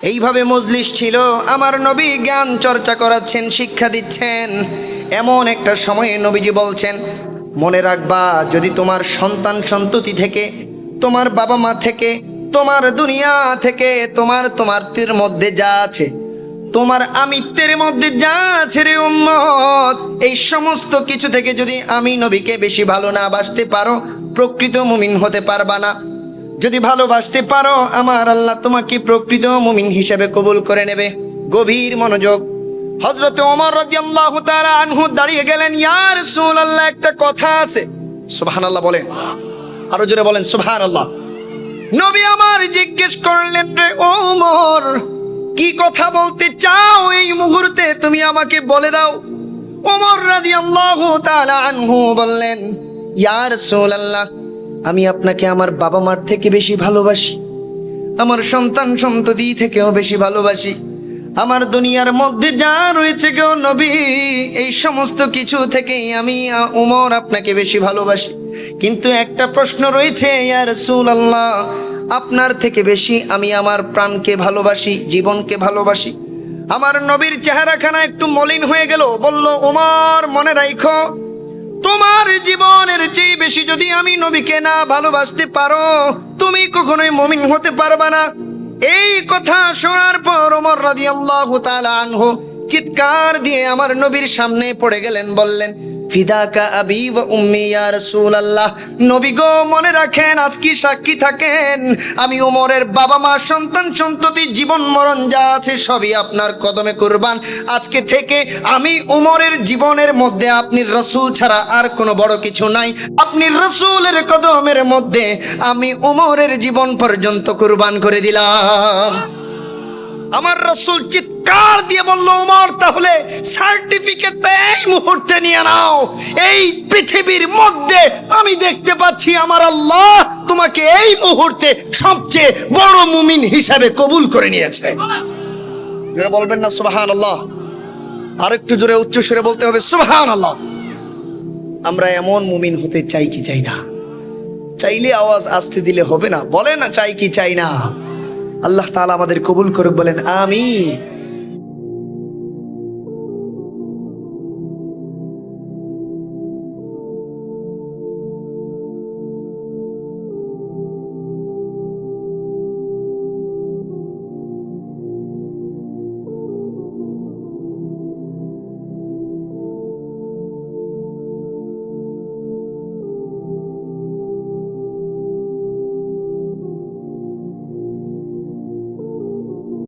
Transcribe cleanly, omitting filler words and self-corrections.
এইভাবে মজলিস ছিল, আমার নবী জ্ঞান চর্চা করাচ্ছেন, শিক্ষা দিচ্ছেন। এমন একটা সময়ে নবীজি বলছেন, মনে রাখবা, যদি তোমার সন্তান সন্ততি থেকে, তোমার বাবা মা থেকে, তোমার দুনিয়া থেকে, তোমার মধ্যে যা আছে, তোমার আমিত্বের মধ্যে যা আছে রে উম্মত, এই সমস্ত কিছু থেকে যদি আমি নবীকে বেশি ভালো না বাসতে পারো, প্রকৃত মুমিন হতে পারবা না। যদি ভালোবাসতে পারো, আমার আল্লাহ তোমাকে প্রকৃত মুমিন হিসেবে কবুল করে নেবে। গভীর মনোযোগ। হযরত ওমর রাদিয়াল্লাহু তাআলা আনহু দাঁড়িয়ে গেলেন, ইয়া রাসূলুল্লাহ, একটা কথা আছে। সুবহানাল্লাহ বলেন, আরো জোরে বলেন সুবহানাল্লাহ। নবী আমার জিজ্ঞেস করলেন, রে ওমর, কি কথা বলতে চাও এই মুহূর্তে, তুমি আমাকে বলে দাও। ওমর রাদিয়াল্লাহু তাআলা আনহু বললেন, ইয়া রাসূলুল্লাহ, আমি আপনাকে আমার বাবা মার থেকে বেশি ভালোবাসি, আমার সন্তান সন্ততি থেকেও বেশি ভালোবাসি, আমার দুনিয়ার মধ্যে যা রয়েছে গো নবী, এই সমস্ত কিছু থেকেই আমি ওমর আপনাকে বেশি ভালোবাসি। কিন্তু একটা প্রশ্ন রয়েছে, ইয়া রাসূলুল্লাহ, আপনার থেকে বেশি আমি আমার প্রাণকে ভালোবাসি, জীবনকে ভালোবাসি। আমার নবীর চেহারাখানা একটু মলিন হয়ে গেল। বলল, ওমর, মনে রাখো, তোমার জীবনের চেয়ে বেশি যদি আমি নবীকে না ভালোবাসতে পারো, তুমি কখনোই মুমিন হতে পারবা না। এই কথা শোনার পর ওমর রাদিয়াল্লাহু তাআলা আনহু চিৎকার দিয়ে আমার নবীর সামনে পড়ে গেলেন, বললেন, ফিদাকা আবি ওয়া উম্মি ইয়া রাসূলুল্লাহ, নবী গো, মনে রাখেন, আজকে সাক্ষী থাকেন, আমি ওমরের বাবা মা, সন্তান সন্ততি, জীবন মরণ যা আছে সবই আপনার কদমে কুরবান। আজকে থেকে আমি ওমরের জীবনের মধ্যে আপনি রাসূল ছাড়া আর কোনো বড় কিছু নাই। আপনি রাসূলের কদমের মধ্যে আমি ওমরের জীবন পর্যন্ত কুরবান করে দিলাম। আমার রাসূল চিৎকার দিয়ে বলল, ওমর, তাহলে সার্টিফিকেটটা এই মুহূর্তে নিয়ে নাও। এই পৃথিবীর মধ্যে আমি দেখতে পাচ্ছি আমার আল্লাহ তোমাকে এই মুহূর্তে সবচেয়ে বড় মুমিন হিসাবে কবুল করে নিয়েছে। জোরে বলবেন না সুবহানাল্লাহ? আরেকটু জোরে উচ্চ স্বরে বলতে হবে সুবহানাল্লাহ। আমরা এমন মুমিন হতে চাই কি চাই না? চাইলে আওয়াজ আস্তে দিলে হবে না, বলে না চাই কি চাই না। আল্লাহ তাআলা আমাদের কবুল করুক, বলেন আমিন।